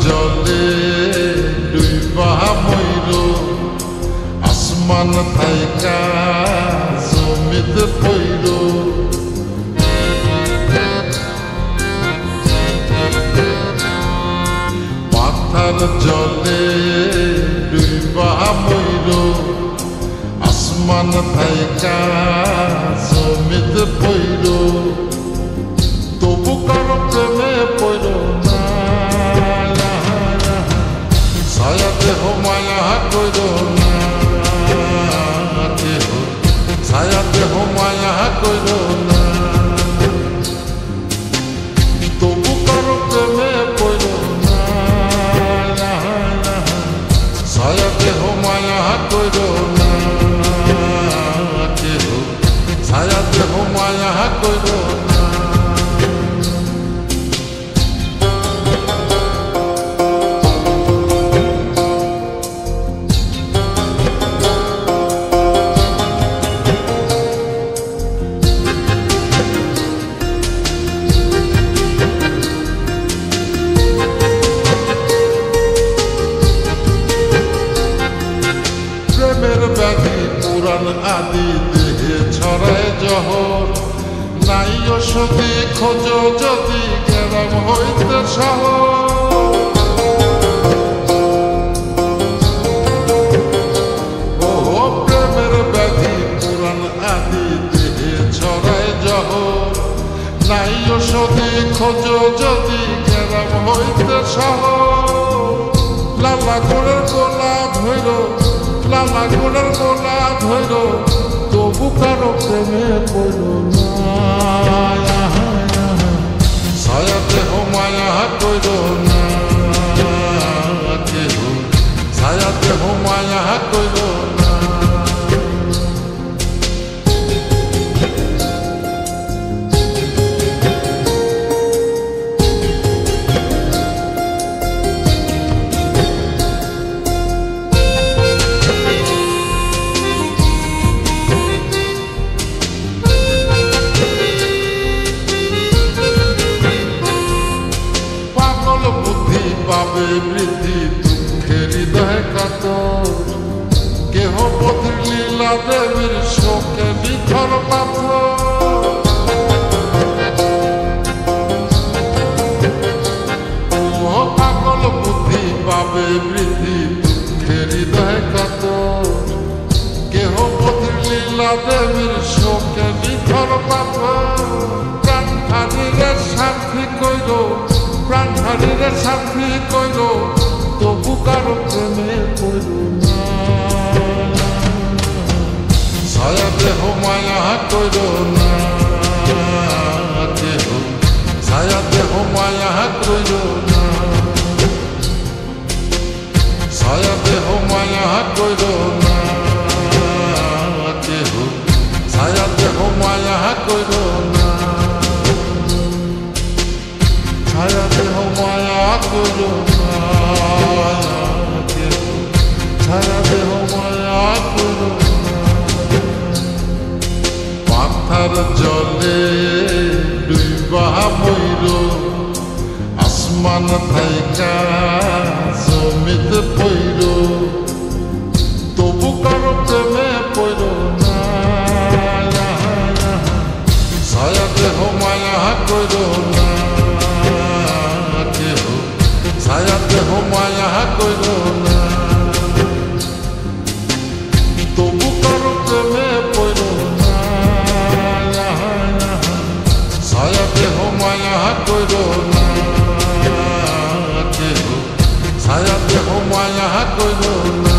জলে ডুইবা মইর আসমান থাইকা জমিতে পইর পাথার জলে ডুইবা মইর আসমান থাইকা জমিতে পইর তবু কারো প্রেমে পইর না ছায়া দেহ মায়া কইর না কেহ ছায়া দেহ মায়া কইর না তবু কারো প্রেমে পইর না ছায়া দেহ মায়া কইর না কেহ ছায়া দেহ মায়া কইর না প্রেমের ব্যাধি পুরাণ আদি দেহে ছড়ায় জহর নাই ওষুধি খোঁজ যদি গেরাম হইতে শহর ও প্রেমের ব্যাধি পুরাণ আদি দেহে ছড়ায় জহর নাই ওষুধি খোঁজ যদি গেরাম হইতে শহর লালা গোড়ের গোলা ধইল লালা গোড়ের গোলা ধইল তবু কারো প্রেমে পড়ল না ছায়া দেহ মায়া কইর না কেহ ছায়া দেহ মায়া কইর না বুদ্ধি পাবে বৃদ্ধি দুঃখের হৃদয় কাতর কেহ পথির লীলা দেবীর শোকে নিথর পাথর পাগল বুদ্ধি পাবে বৃদ্ধি দুঃখের হৃদয় কাতর কেহ পথির লীলা দেবীর শোকে নিথর পাথর প্রাণ হারিয়ে শান্তি কইল প্রাণ হারিয়ে শান্তি কইল তবু কারো প্রেমে পড়ল না ছায়া দেহ মায়া কইল না কেহ ছায়া দেহ মায়া কইল না ছায়া দেহ মায়া কইল না কেহ ছায়া দেহ মায়া কইল না ছায়া দেহ মায়া কইর না কেহ ছায়া দেহ মায়া কইর না পাথার জলে ডুইবা মইর আসমান থাইকা জমিতে পইর তবু কারো প্রেমে পইর না ছায়া দেহ মায়া কইর না ছায়া দেহ মায়া কইর না তবু কারো প্রেমে পইর না ছায়া দেহ মায়া কইর না কেহ ছায়া দেহ মায়া কইর না